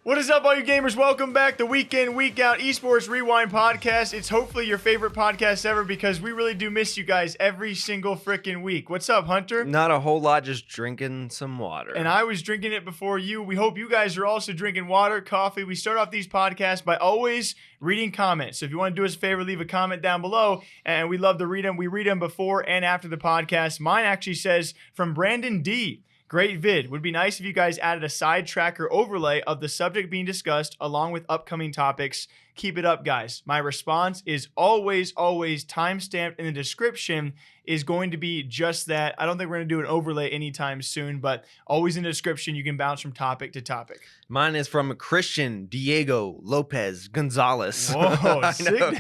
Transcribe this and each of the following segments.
What is up, all you gamers? Welcome back to Week In, Week Out Esports Rewind Podcast. It's hopefully your favorite podcast ever because we really do miss you guys every single freaking week. What's up, Hunter? Not a whole lot, just drinking some water. And I was drinking it before you. We hope you guys are also drinking water, coffee. We start off these podcasts by always reading comments. So if you want to do us a favor, leave a comment down below, and we love to read them. We read them before and after the podcast. Mine actually says, from Brandon D. Great vid. Would be nice if you guys added a side tracker overlay of the subject being discussed along with upcoming topics. Keep it up, guys. My response is always timestamped in the description is going to be just that. I don't think we're going to do an overlay anytime soon, but always in the description, you can bounce from topic to topic. Mine is from Christian Diego Lopez Gonzalez. Whoa, sick.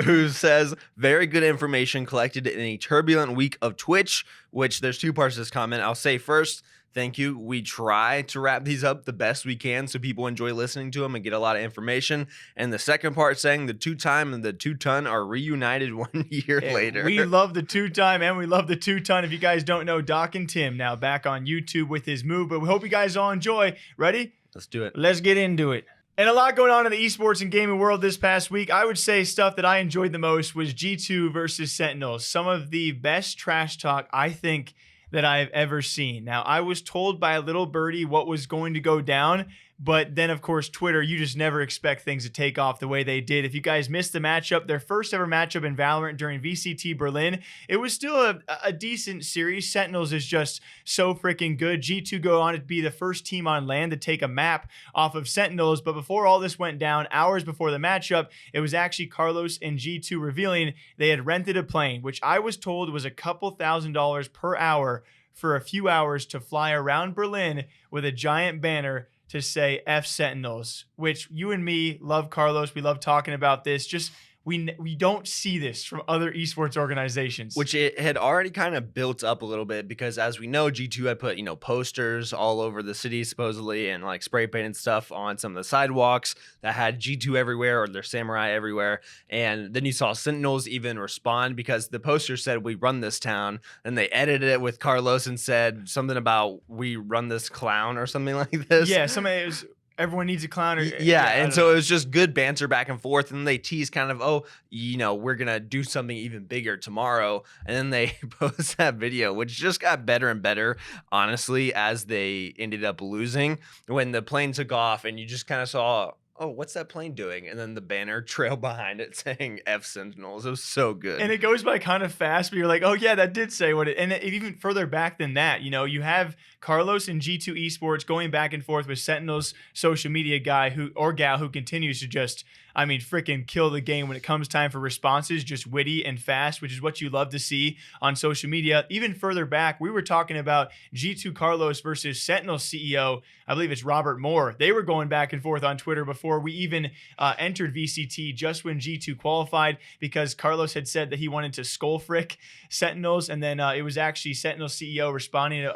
Who says, very good information collected in a turbulent week of Twitch, which there's two parts to this comment. I'll say first, thank you. We try to wrap these up the best we can so people enjoy listening to them and get a lot of information. And the second part saying the two-time and the two-ton are reunited 1 year later. We love the two-time and we love the two-ton. If you guys don't know, Doc and Tim now back on YouTube with his move. But we hope you guys all enjoy. Ready? Let's do it. Let's get into it. And a lot going on in the esports and gaming world this past week. I would say stuff that I enjoyed the most was G2 versus Sentinels. Some of the best trash talk, I think, that I've ever seen. Now, I was told by a little birdie what was going to go down, but then, of course, Twitter, you just never expect things to take off the way they did. If you guys missed the matchup, their first ever matchup in Valorant during VCT Berlin, it was still a decent series. Sentinels is just so freaking good. G2 go on to be the first team on land to take a map off of Sentinels, but before all this went down, hours before the matchup, it was actually Carlos and G2 revealing they had rented a plane, which I was told was a couple $1,000s per hour for a few hours to fly around Berlin with a giant banner to say F Sentinels, which you and me love Carlos. We love talking about this. Just we don't see this from other esports organizations. Which it had already kind of built up a little bit because, as we know, G2 had put, posters all over the city supposedly and like spray painted stuff on some of the sidewalks that had G2 everywhere or their samurai everywhere. And then you saw Sentinels even respond because the poster said, "We run this town." And they edited it with Carlos and said something about "we run this clown" or something like this. Yeah, somebody was. Everyone needs a clown. And so it was just good banter back and forth. And they teased kind of, we're going to do something even bigger tomorrow. And then they post that video, which just got better and better, honestly, as they ended up losing. When the plane took off and you just kind of saw, oh, what's that plane doing? And then the banner trailed behind it saying F Sentinels. It was so good. And it goes by kind of fast, but you're like, oh, yeah, that did say what it. And even further back than that, you have Carlos and G2 Esports going back and forth with Sentinels social media guy or gal who continues to just, freaking kill the game when it comes time for responses, just witty and fast, which is what you love to see on social media. Even further back, we were talking about G2 Carlos versus Sentinels CEO, I believe it's Robert Moore. They were going back and forth on Twitter before we even entered VCT, just when G2 qualified, because Carlos had said that he wanted to skull frick Sentinels, and then it was actually Sentinels CEO responding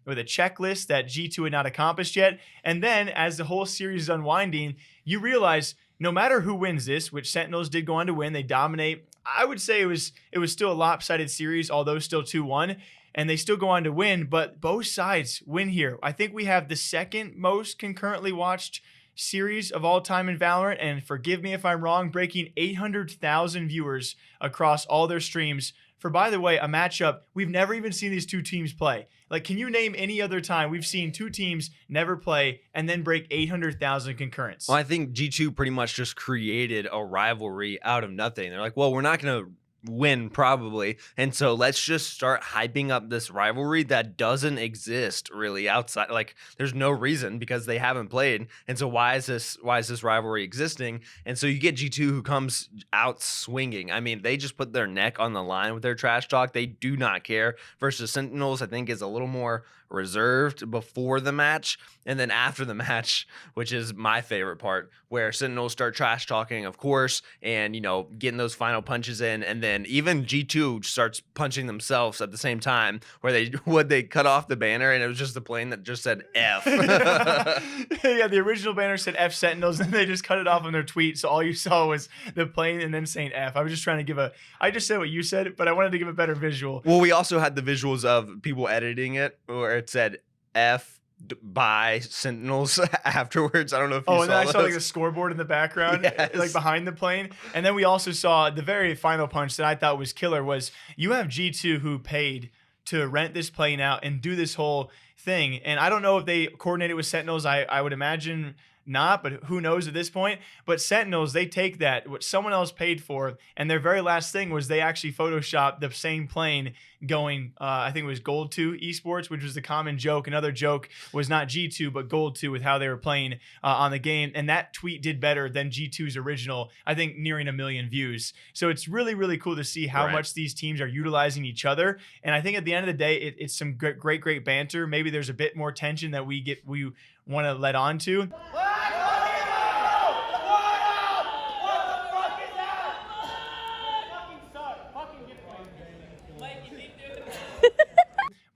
with a checklist that G2 had not accomplished yet. And then as the whole series is unwinding, you realize no matter who wins this, which Sentinels did go on to win, they dominate. I would say it was still a lopsided series, although still 2-1, and they still go on to win, but both sides win here. I think we have the second most concurrently watched series of all time in Valorant, and forgive me if I'm wrong, breaking 800,000 viewers across all their streams for, by the way, a matchup we've never even seen these two teams play. Like, can you name any other time we've seen two teams never play and then break 800,000 concurrents? Well, I think G2 pretty much just created a rivalry out of nothing. They're like, well, we're not going to win probably, and so let's just start hyping up this rivalry that doesn't exist really outside. Like, there's no reason because they haven't played, and so why is this rivalry existing? And so you get G2 who comes out swinging. They just put their neck on the line with their trash talk. They do not care. Versus Sentinels, I think, is a little more reserved before the match, and then after the match, which is my favorite part, where Sentinels start trash talking, of course, and getting those final punches in, and then even G2 starts punching themselves at the same time, where they cut off the banner and it was just the plane that just said F. Yeah, the original banner said F Sentinels, and they just cut it off on their tweet, so all you saw was the plane and then saying F. I was just trying to I just said what you said, but I wanted to give a better visual. Well, we also had the visuals of people editing it where it said F by Sentinels afterwards. I don't know if you Oh, saw and then I saw like those. the scoreboard in the background, Yes. like behind the plane. And then we also saw the very final punch that I thought was killer was you have G2 who paid to rent this plane out and do this whole thing. And I don't know if they coordinated with Sentinels. I would imagine not, but who knows at this point. But Sentinels, they take that, what someone else paid for, and their very last thing was they actually photoshopped the same plane going, I think it was Gold 2 Esports, which was the common joke. Another joke was not G2, but Gold 2 with how they were playing on the game. And that tweet did better than G2's original, I think nearing 1 million views. So it's really, really cool to see how much these teams are utilizing each other. And I think at the end of the day, it's some great banter. Maybe there's a bit more tension that we want to let on to.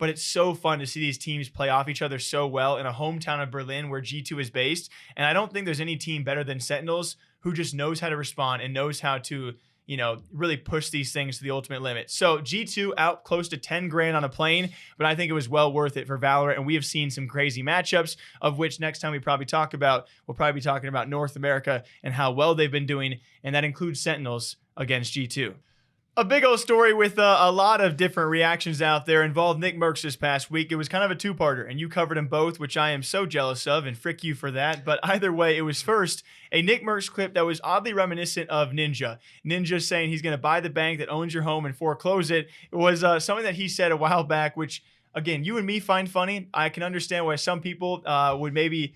But it's so fun to see these teams play off each other so well in a hometown of Berlin where G2 is based. And I don't think there's any team better than Sentinels who just knows how to respond and knows how to, you know, really push these things to the ultimate limit. So G2 out close to 10 grand on a plane, but I think it was well worth it for Valorant. And we have seen some crazy matchups, of which next time we'll probably be talking about North America and how well they've been doing. And that includes Sentinels against G2. A big old story with a lot of different reactions out there involved Nickmercs this past week. It was kind of a two-parter, and you covered them both, which I am so jealous of, and frick you for that. But either way, it was first a Nickmercs clip that was oddly reminiscent of Ninja. Ninja saying he's going to buy the bank that owns your home and foreclose it. It was something that he said a while back, which, again, you and me find funny. I can understand why some people would maybe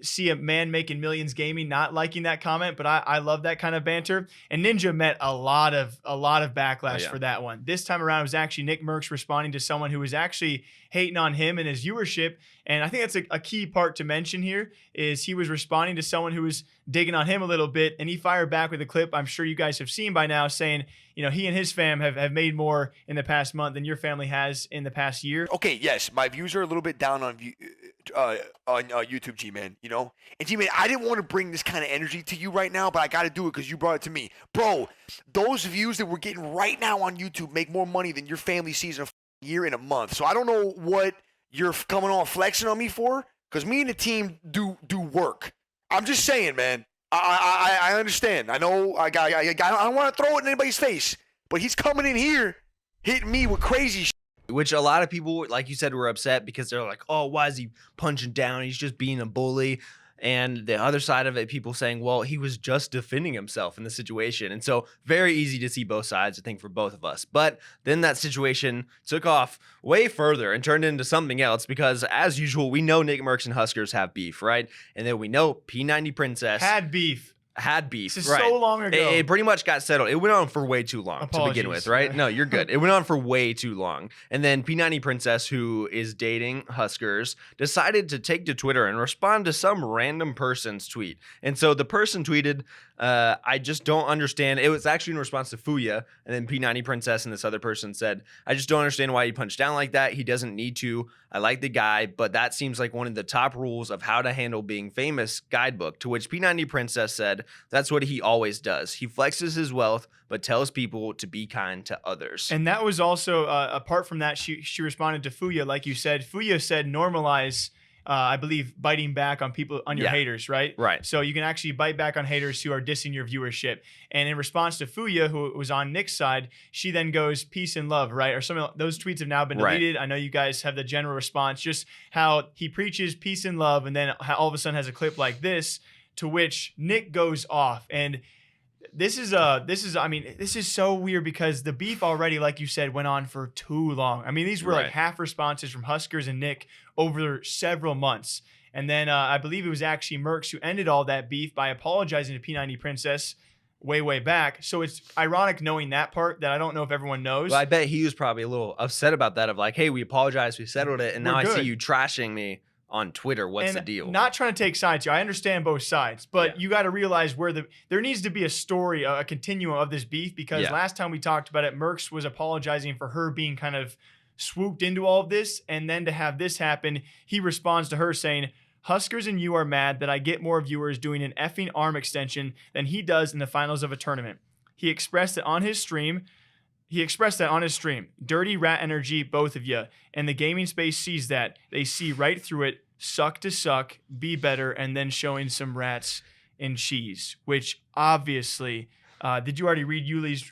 see a man making millions gaming not liking that comment, but I love that kind of banter. And Ninja met a lot of backlash for that one. This time around, it was actually Nickmercs responding to someone who was actually hating on him and his viewership. And I think that's a key part to mention here is he was responding to someone who was digging on him a little bit, and he fired back with a clip I'm sure you guys have seen by now saying, you know, he and his fam have made more in the past month than your family has in the past year. Okay, yes, my views are a little bit down on YouTube, G-Man, you know? And G-Man, I didn't want to bring this kind of energy to you right now, but I got to do it because you brought it to me. Bro, those views that we're getting right now on YouTube make more money than your family sees in a year and a month. So I don't know what you're coming on flexing on me for, because me and the team do work. I'm just saying, man. I understand. I know I don't want to throw it in anybody's face, but he's coming in here hitting me with crazy shit. Which a lot of people, like you said, were upset because they're like, oh, why is he punching down? He's just being a bully. And the other side of it, people saying, well, he was just defending himself in the situation. And so very easy to see both sides, I think, for both of us. But then that situation took off way further and turned into something else because, as usual, we know Nickmercs and Huskerrs have beef, right? And then we know P90 Princess Had beef. This is so long ago. It pretty much got settled. It went on for way too long to begin with, right? No, you're good. It went on for way too long. And then P90 Princess, who is dating Huskerrs, decided to take to Twitter and respond to some random person's tweet. And so the person tweeted, I just don't understand. It was actually in response to Fuya. And then P90 Princess and this other person said, I just don't understand why he punched down like that. He doesn't need to. I like the guy, but that seems like one of the top rules of how to handle being famous guidebook, to which P90 Princess said, that's what he always does. He flexes his wealth, but tells people to be kind to others. And that was also, apart from that, she responded to Fuya, like you said. Fuya said normalize, I believe, biting back on people, on your haters, right? Right. So you can actually bite back on haters who are dissing your viewership. And in response to Fuya, who was on Nick's side, she then goes, peace and love, right? Or something. Those tweets have now been deleted. I know you guys have the general response, just how he preaches peace and love, and then how all of a sudden has a clip like this, to which Nick goes off. And this is so weird because the beef already, like you said, went on for too long. I mean, these were like half responses from Huskerrs and Nick over several months. And then I believe it was actually Mercs who ended all that beef by apologizing to P90 Princess way back. So it's ironic knowing that part that I don't know if everyone knows. Well, I bet he was probably a little upset about that, of like, hey, we apologized, we settled it, and now I see you trashing me on Twitter. What's the deal? Not trying to take sides here. I understand both sides, but you got to realize where there needs to be a story, a continuum of this beef, because last time we talked about it, Mercs was apologizing for her being kind of swooped into all of this, and then to have this happen, he responds to her saying, Huskerrs and you are mad that I get more viewers doing an effing arm extension than he does in the finals of a tournament. He expressed it on his stream. Dirty rat energy, both of you. And the gaming space sees that. They see right through it. suck to suck, be better, and then showing some rats and cheese, which obviously, did you already read Yuli's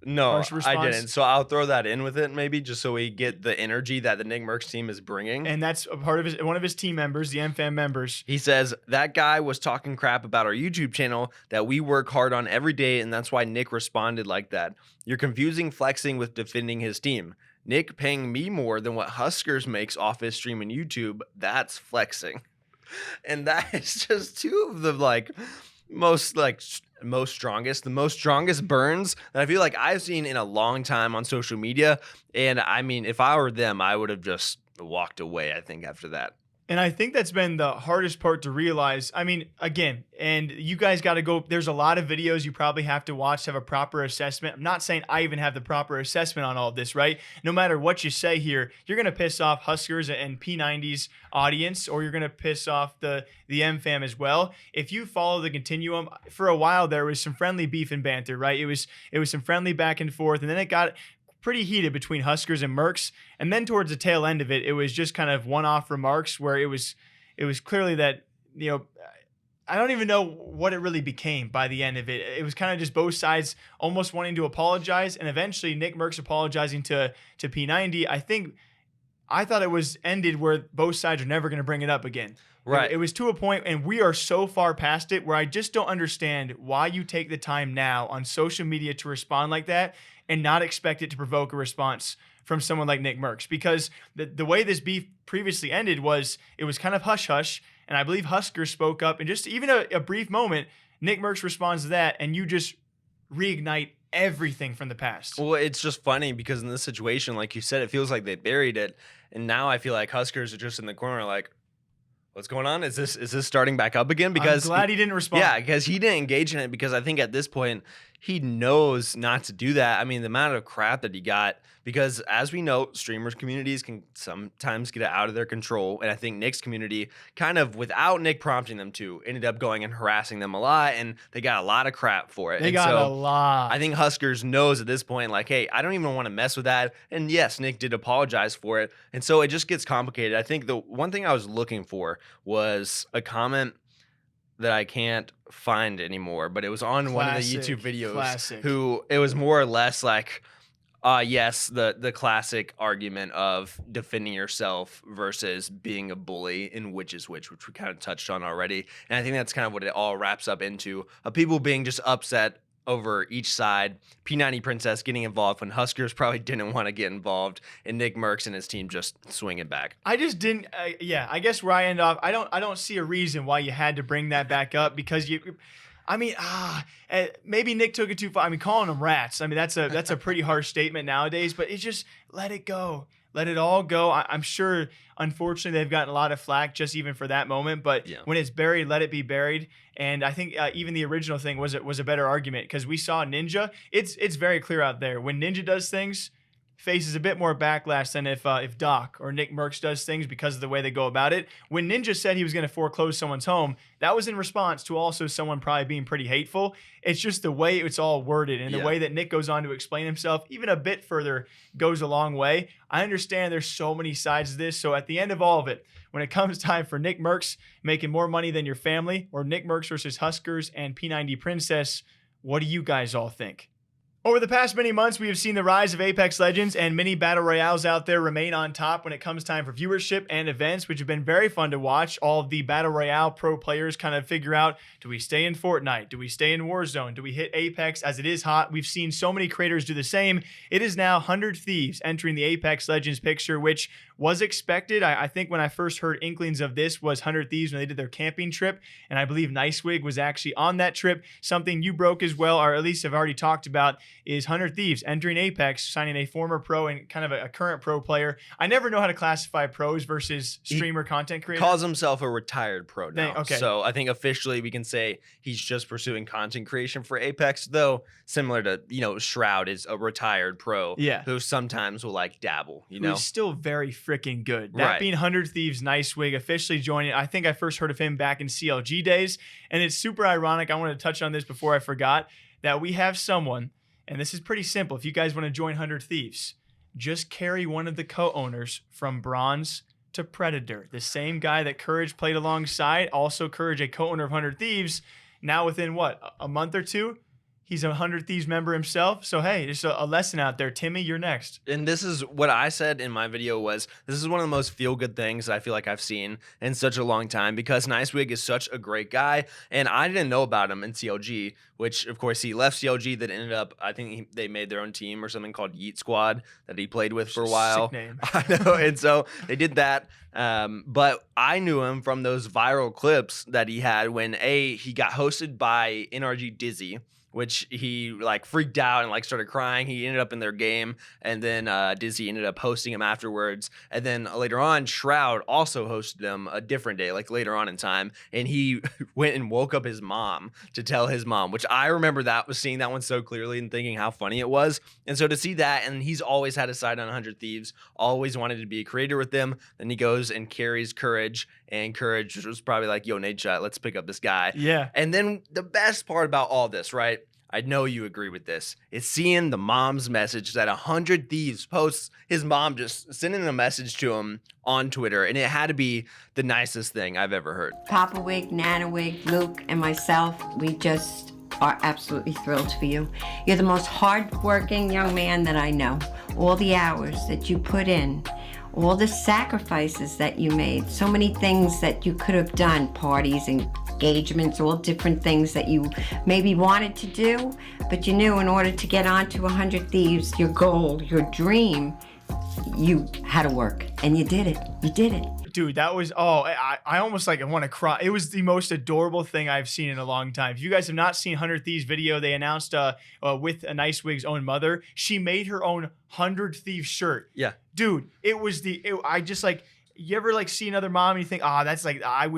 No, harsh response? I didn't. So I'll throw that in with it maybe just so we get the energy that the Nickmercs team is bringing. And that's a part of one of his team members, the MFAM members. He says, that guy was talking crap about our YouTube channel that we work hard on every day, and that's why Nick responded like that. You're confusing flexing with defending his team. Nick paying me more than what Huskerrs makes off his stream and YouTube, that's flexing. And that is just two of the most strongest burns that I feel like I've seen in a long time on social media. And I mean, if I were them, I would have just walked away, I think, after that. And I think that's been the hardest part to realize. I mean, again, and you guys got to go. There's a lot of videos you probably have to watch to have a proper assessment. I'm not saying I even have the proper assessment on all of this, right? No matter what you say here, you're going to piss off Huskerrs and P90's audience, or you're going to piss off the MFAM as well. If you follow the continuum, for a while there was some friendly beef and banter, right? It was some friendly back and forth, and then it got pretty heated between Huskerrs and Mercs, and then towards the tail end of it, it was just kind of one-off remarks where it was clearly that, you know, I don't even know what it really became by the end of it. It was kind of just both sides almost wanting to apologize, and eventually Nickmercs apologizing to P90. I thought it was ended where both sides are never going to bring it up again. Right. It was to a point, and we are so far past it, where I just don't understand why you take the time now on social media to respond like that and not expect it to provoke a response from someone like Nickmercs. Because the way this beef previously ended was it was kind of hush-hush, and I believe Huskerrs spoke up, and just even a brief moment, Nickmercs responds to that, and you just reignite everything from the past. Well, it's just funny because in this situation, like you said, it feels like they buried it, and now I feel like Huskerrs are just in the corner like, what's going on? Is this starting back up again? Because I'm glad he didn't respond. Yeah, because he didn't engage in it, because I think at this point he knows not to do that. I mean, the amount of crap that he got, because as we know, streamers communities can sometimes get out of their control, and I think Nick's community kind of, without Nick prompting them to, ended up going and harassing them a lot, and they got a lot of crap for it. They got a lot. I think Huskerrs knows at this point, like, hey, I don't even want to mess with that. And yes, Nick did apologize for it, and so it just gets complicated. I think the one thing I was looking for was a comment that I can't find anymore, but it was on one of the YouTube videos. Classic. Who it was more or less like, yes, the classic argument of defending yourself versus being a bully in which is which we kind of touched on already. And I think that's kind of what it all wraps up into, of people being just upset over each side. P90 Princess getting involved when Huskerrs probably didn't want to get involved, and Nickmercs and his team just swinging back. I just didn't. I guess where I end off, I don't see a reason why you had to bring that back up, because maybe Nick took it too far. I mean, calling them rats, I mean, that's a pretty harsh statement nowadays, but it's just, let it go. Let it all go. I'm sure, unfortunately, they've gotten a lot of flack just even for that moment. But yeah, when it's buried, let it be buried. And I think even the original thing was a better argument, because we saw Ninja. It's very clear out there when Ninja does things, faces a bit more backlash than if Doc or Nickmercs does things because of the way they go about it. When Ninja said he was going to foreclose someone's home, that was in response to also someone probably being pretty hateful. It's just the way it's all worded, and the way that Nick goes on to explain himself even a bit further goes a long way. I understand there's so many sides to this. So at the end of all of it, when it comes time for Nickmercs making more money than your family, or Nickmercs versus Huskerrs and P90 Princess, what do you guys all think? Over the past many months, we have seen the rise of Apex Legends, and many battle royales out there remain on top when it comes time for viewership and events, which have been very fun to watch. All of the battle royale pro players kind of figure out, do we stay in Fortnite? Do we stay in Warzone? Do we hit Apex as it is hot? We've seen so many creators do the same. It is now 100 Thieves entering the Apex Legends picture, which was expected. I think when I first heard inklings of this was 100 Thieves when they did their camping trip, and I believe NiceWigg was actually on that trip. Something you broke as well, or at least have already talked about, is 100 Thieves entering Apex, signing a former pro and kind of a current pro player. I never know how to classify pros versus streamer content creator. Calls himself a retired pro now. Okay. So I think officially we can say he's just pursuing content creation for Apex, though similar to, Shroud is a retired pro who sometimes will dabble, Who's still very freaking good. That being 100 Thieves NiceWigg officially joining. I think I first heard of him back in CLG days, and it's super ironic. I want to touch on this before I forgot, that we have someone, and this is pretty simple. If you guys want to join 100 Thieves, just carry one of the co-owners from bronze to Predator, the same guy that Courage played alongside. Also, Courage, a co-owner of 100 Thieves. Now, within what, a month or two, he's a 100 Thieves member himself. So, hey, just a lesson out there. Timmy, you're next. And this is what I said in my video was, this is one of the most feel-good things I feel like I've seen in such a long time, because NiceWigg is such a great guy, and I didn't know about him in CLG, which, of course, he left CLG, that ended up, I think they made their own team or something called Yeet Squad that he played with for a while. Sick name. I know, and so they did that. But I knew him from those viral clips that he had when he got hosted by NRG Dizzy, which he like freaked out and like started crying. He ended up in their game, and then Dizzy ended up hosting him afterwards. And then later on, Shroud also hosted him a different day, like later on in time, and he went and woke up his mom to tell his mom, which I remember seeing that one so clearly and thinking how funny it was. And so to see that, and he's always had a side on 100 Thieves, always wanted to be a creator with them. Then he goes and carries Courage, and Courage was probably like, yo, Nate Shot, let's pick up this guy. Yeah. And then the best part about all this, right? I know you agree with this, is seeing the mom's message that 100 Thieves posts his mom just sending a message to him on Twitter. And it had to be the nicest thing I've ever heard. Papa Wig, Nana Wig, Luke, and myself, we just are absolutely thrilled for you. You're the most hardworking young man that I know. All the hours that you put in, all the sacrifices that you made, so many things that you could have done, parties, engagements, all different things that you maybe wanted to do, but you knew in order to get onto 100 Thieves, your goal, your dream, you had to work, and you did it. You did it. Dude, that was, I almost like I want to cry. It was the most adorable thing I've seen in a long time. If you guys have not seen 100 Thieves video, they announced with a NiceWigg's own mother, she made her own 100 Thieves shirt. Yeah. Dude, I just like, you ever like see another mom and you think, that's like, I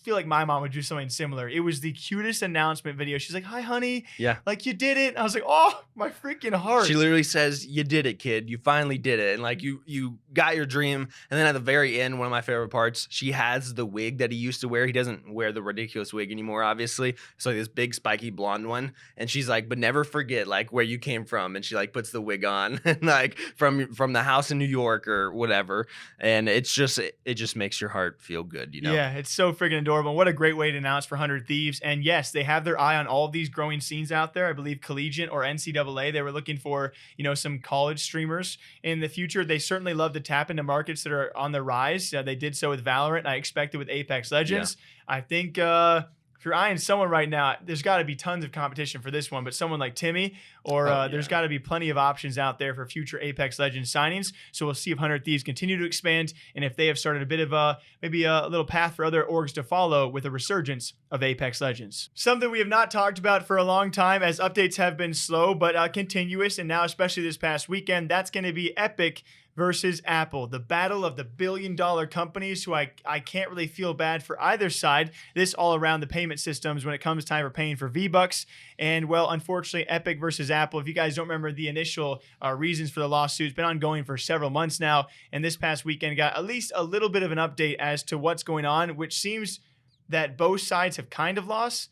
feel like my mom would do something similar. It was the cutest announcement video. She's like, hi, honey. Yeah. Like, you did it. And I was like, oh, my freaking heart. She literally says, you did it, kid. You finally did it. And like, you got your dream. And then at the very end, one of my favorite parts, she has the wig that he used to wear. He doesn't wear the ridiculous wig anymore, obviously. It's like this big spiky blonde one. And she's like, but never forget like where you came from. And she like puts the wig on and like from the house in New York or whatever. And it just makes your heart feel good, you know? Yeah, it's so freaking adorable. What a great way to announce for 100 Thieves. And yes, they have their eye on all of these growing scenes out there. I believe collegiate or NCAA, they were looking for, some college streamers in the future. They certainly love to tap into markets that are on the rise. They did so with Valorant. I expect it with Apex Legends. Yeah. I think if you're eyeing someone right now, there's got to be tons of competition for this one, but someone like Timmy, or there's got to be plenty of options out there for future Apex Legends signings. So we'll see if 100 Thieves continue to expand, and if they have started a bit of maybe a little path for other orgs to follow with a resurgence of Apex Legends. Something we have not talked about for a long time, as updates have been slow but continuous, and now especially this past weekend, that's going to be Epic versus Apple, the battle of the billion-dollar companies, who I can't really feel bad for either side. This all around the payment systems when it comes time for paying for V-Bucks. And, well, unfortunately, Epic versus Apple, if you guys don't remember the initial reasons for the lawsuit, it's been ongoing for several months now. And this past weekend got at least a little bit of an update as to what's going on, which seems that both sides have kind of lost,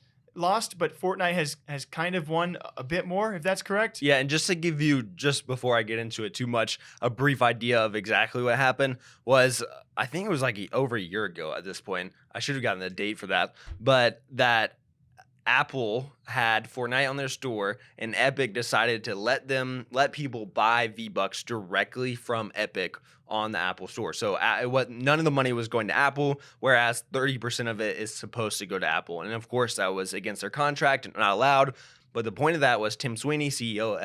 but Fortnite has kind of won a bit more, if that's correct. Yeah, and just to give you, just before I get into it too much, a brief idea of exactly what happened was, I think it was like over a year ago at this point. I should have gotten the date for that, but that Apple had Fortnite on their store, and Epic decided to let people buy V-Bucks directly from Epic on the Apple store. So none of the money was going to Apple, whereas 30% of it is supposed to go to Apple. And of course, that was against their contract and not allowed. But the point of that was Tim Sweeney, CEO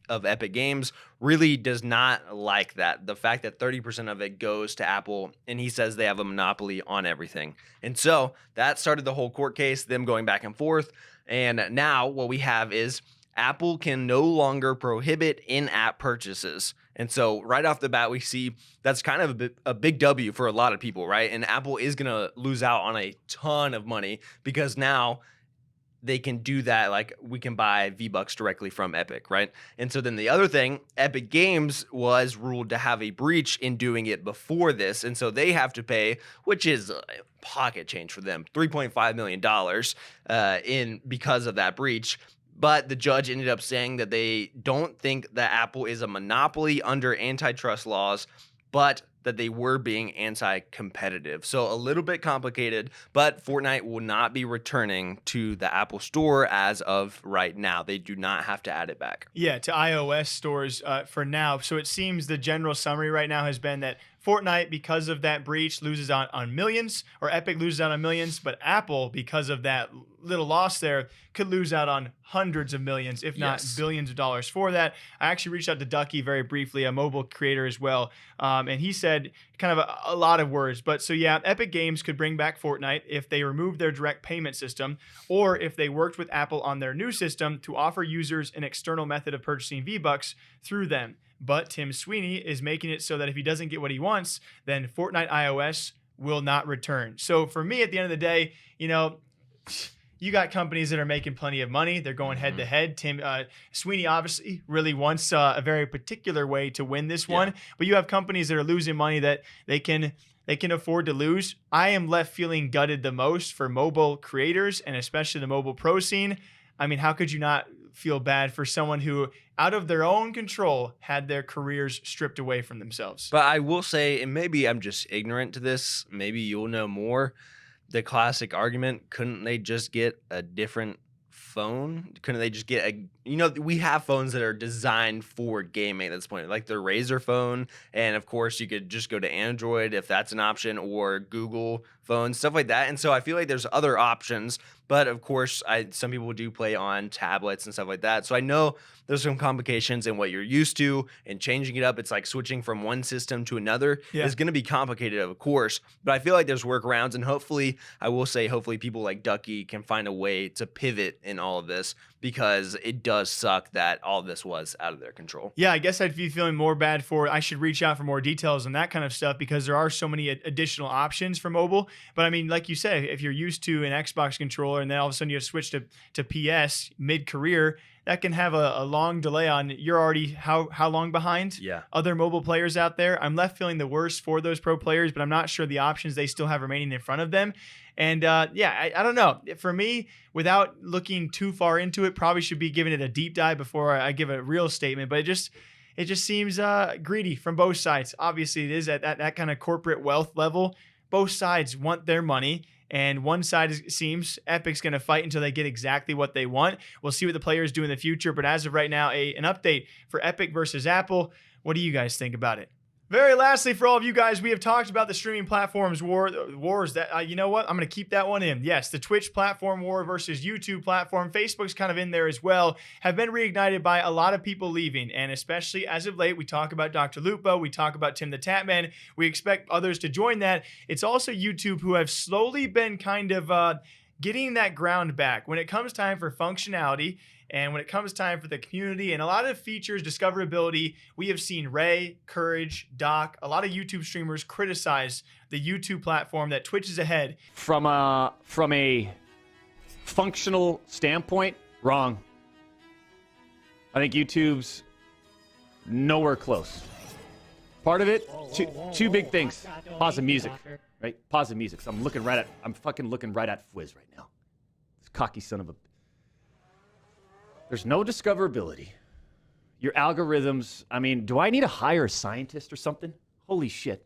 of Epic Games, really does not like that. The fact that 30% of it goes to Apple, and he says they have a monopoly on everything. And so that started the whole court case, them going back and forth. And now what we have is Apple can no longer prohibit in-app purchases. And so right off the bat, we see that's kind of a big W for a lot of people, right? And Apple is going to lose out on a ton of money because now they can do that. Like, we can buy V-Bucks directly from Epic, right? And so then the other thing, Epic Games was ruled to have a breach in doing it before this. And so they have to pay, which is pocket change for them, $3.5 million because of that breach. But the judge ended up saying that they don't think that Apple is a monopoly under antitrust laws, but that they were being anti-competitive. So a little bit complicated, but Fortnite will not be returning to the Apple Store as of right now. They do not have to add it back. Yeah, to iOS stores for now. So it seems the general summary right now has been that Fortnite, because of that breach, loses out on millions, or Epic loses out on millions, but Apple, because of that little loss there, could lose out on hundreds of millions, if not billions of dollars for that. I actually reached out to Ducky very briefly, a mobile creator as well, and he said kind of a lot of words. But so yeah, Epic Games could bring back Fortnite if they removed their direct payment system, or if they worked with Apple on their new system to offer users an external method of purchasing V-Bucks through them. But Tim Sweeney is making it so that if he doesn't get what he wants, then Fortnite iOS will not return. So for me, at the end of the day, you know, you got companies that are making plenty of money. They're going head to head. Tim Sweeney obviously really wants a very particular way to win this one. But you have companies that are losing money that they can afford to lose. I am left feeling gutted the most for mobile creators, and especially the mobile pro scene. I mean, how could you not feel bad for someone who, out of their own control, had their careers stripped away from themselves? But I will say, and maybe I'm just ignorant to this, maybe you'll know more, the classic argument, couldn't they just get a different phone? Couldn't they just get a, you know, we have phones that are designed for gaming at this point, like the Razer phone, and of course you could just go to Android if that's an option, or Google phones, stuff like that. And so I feel like there's other options, but of course some people do play on tablets and stuff like that. So I know there's some complications in what you're used to, and changing it up, it's like switching from one system to another is going to be complicated, of course, but I feel like there's workarounds, and hopefully, I will say, hopefully people like Ducky can find a way to pivot in all of this, because it does suck that all this was out of their control. Yeah, I guess I'd be feeling more bad for, I should reach out for more details on that kind of stuff, because there are so many additional options for mobile. But I mean, like you said, if you're used to an Xbox controller and then all of a sudden you have switched to PS mid-career, that can have a long delay on, you're already how long behind other mobile players out there. I'm left feeling the worst for those pro players, but I'm not sure the options they still have remaining in front of them. And I don't know. For me, without looking too far into it, probably should be giving it a deep dive before I give a real statement. But it just seems greedy from both sides. Obviously, it is at that kind of corporate wealth level. Both sides want their money. And one side seems Epic's going to fight until they get exactly what they want. We'll see what the players do in the future. But as of right now, an update for Epic versus Apple. What do you guys think about it? Very lastly, for all of you guys, we have talked about the streaming platforms wars that, you know what? I'm going to keep that one in. Yes, the Twitch platform war versus YouTube platform. Facebook's kind of in there as well. Have been reignited by a lot of people leaving. And especially as of late, we talk about Dr. Lupo. We talk about Tim the Tatman. We expect others to join that. It's also YouTube who have slowly been kind of getting that ground back when it comes time for functionality. And when it comes time for the community and a lot of features, discoverability, we have seen Ray, Courage, Doc, a lot of YouTube streamers criticize the YouTube platform that Twitch is ahead. From a functional standpoint, wrong. I think YouTube's nowhere close. Part of it, two big things. Pause the music, right? Pause the music. So I'm fucking looking right at Fwiz right now. This cocky son of a... There's no discoverability. Your algorithms, I mean, do I need to hire a scientist or something? Holy shit.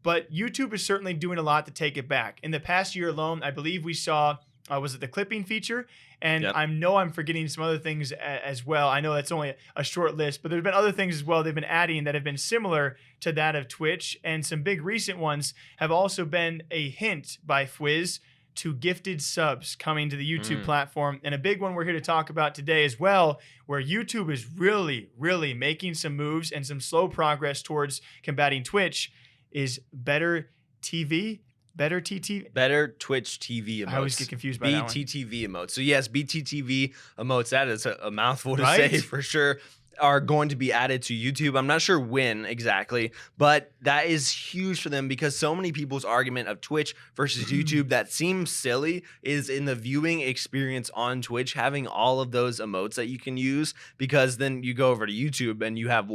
But YouTube is certainly doing a lot to take it back. In the past year alone, I believe we saw, was it the clipping feature? And I know I'm forgetting some other things as well. I know that's only a short list, but there's been other things as well they've been adding that have been similar to that of Twitch. And some big recent ones have also been a hint by Fwiz to gifted subs coming to the YouTube platform. And a big one we're here to talk about today as well, where YouTube is really, really making some moves and some slow progress towards combating Twitch, is better TV, better TT. Better Twitch TV emotes. I always get confused by that one. BTTV emotes. So yes, BTTV emotes, that is a mouthful to say for sure, are going to be added to YouTube. I'm not sure when exactly, but that is huge for them, because so many people's argument of Twitch versus YouTube that seems silly is in the viewing experience on Twitch, having all of those emotes that you can use, because then you go over to YouTube and you have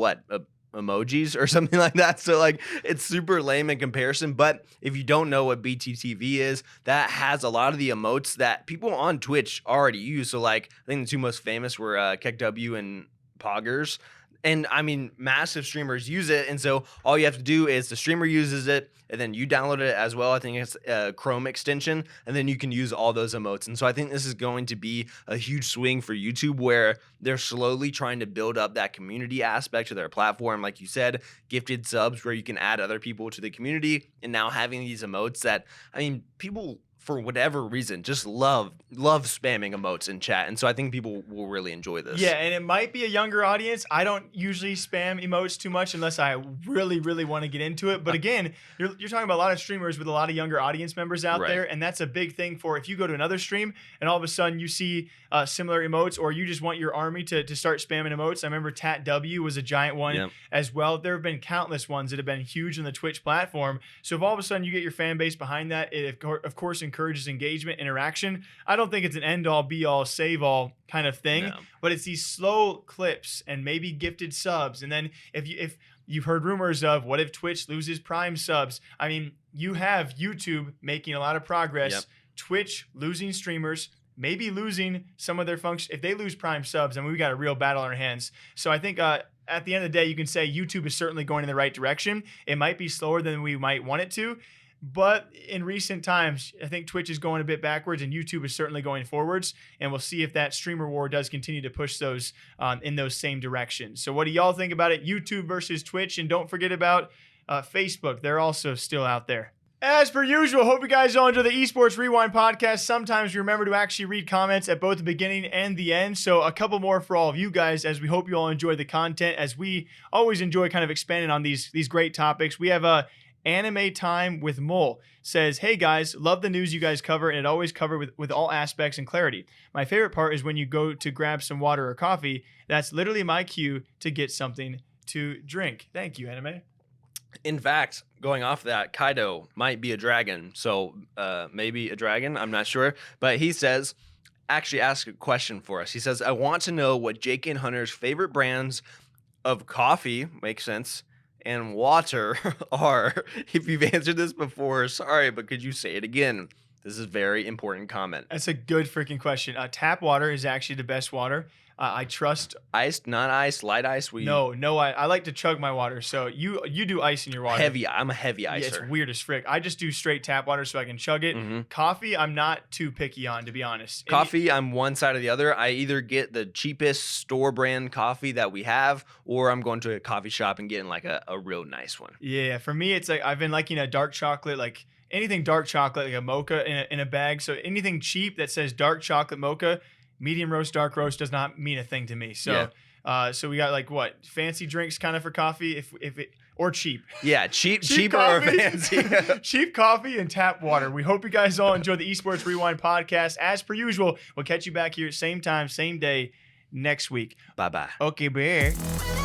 emojis or something like that. So like, it's super lame in comparison. But if you don't know what BTTV is, that has a lot of the emotes that people on Twitch already use. So like, I think the two most famous were KekW and Poggers. And I mean, massive streamers use it. And so all you have to do is the streamer uses it and then you download it as well. I think it's a Chrome extension, and then you can use all those emotes. And so I think this is going to be a huge swing for YouTube, where they're slowly trying to build up that community aspect to their platform. Like you said, gifted subs where you can add other people to the community, and now having these emotes that, I mean, people for whatever reason just love spamming emotes in chat. And so I think people will really enjoy this. Yeah, and it might be a younger audience. I don't usually spam emotes too much unless I really, really want to get into it. But again, you're talking about a lot of streamers with a lot of younger audience members out there, and that's a big thing for if you go to another stream and all of a sudden you see similar emotes, or you just want your army to start spamming emotes. I remember Tat W was a giant one as well. There have been countless ones that have been huge on the Twitch platform. So if all of a sudden you get your fan base behind that, it of course encourages engagement, interaction. I don't think it's an end-all, be-all, save-all kind of thing, but it's these slow clips and maybe gifted subs. And then if you've heard rumors of what if Twitch loses Prime subs, I mean, you have YouTube making a lot of progress, Twitch losing streamers, maybe losing some of their function. If they lose Prime subs, I mean, we got a real battle on our hands. So I think at the end of the day, you can say YouTube is certainly going in the right direction. It might be slower than we might want it to, but in recent times, I think Twitch is going a bit backwards and YouTube is certainly going forwards. And we'll see if that streamer war does continue to push those in those same directions. So what do y'all think about it? YouTube versus Twitch. And don't forget about Facebook. They're also still out there. As per usual, hope you guys all enjoy the Esports Rewind podcast. Sometimes remember to actually read comments at both the beginning and the end. So a couple more for all of you guys, as we hope you all enjoy the content, as we always enjoy kind of expanding on these great topics. We have a Anime Time with Mole says, hey guys, love the news you guys cover, and it always covered with all aspects and clarity. My favorite part is when you go to grab some water or coffee. That's literally my cue to get something to drink. Thank you, Anime. In fact, going off that, Kaido might be a dragon. So maybe a dragon, I'm not sure. But he says, actually ask a question for us. He says, I want to know what Jake and Hunter's favorite brands of coffee, makes sense, and water are. If you've answered this before, sorry, but could you say it again? This is a very important comment. That's a good freaking question. Tap water is actually the best water. I trust iced, not iced, light ice. No, I like to chug my water. So you do ice in your water. Heavy. I'm a heavy icer. Yeah, it's weird as frick. I just do straight tap water so I can chug it. Coffee, I'm not too picky on, to be honest. Coffee, I'm one side or the other. I either get the cheapest store brand coffee that we have, or I'm going to a coffee shop and getting like a real nice one. Yeah, for me, it's like I've been liking a dark chocolate, like anything dark chocolate, like a mocha in a bag. So anything cheap that says dark chocolate mocha, medium roast, dark roast does not mean a thing to me. So, so we got like what fancy drinks kind of for coffee, if it or cheap. Yeah, cheaper or fancy. Cheap coffee and tap water. We hope you guys all enjoy the Esports Rewind podcast. As per usual, we'll catch you back here same time, same day next week. Bye bye. Okay, bye.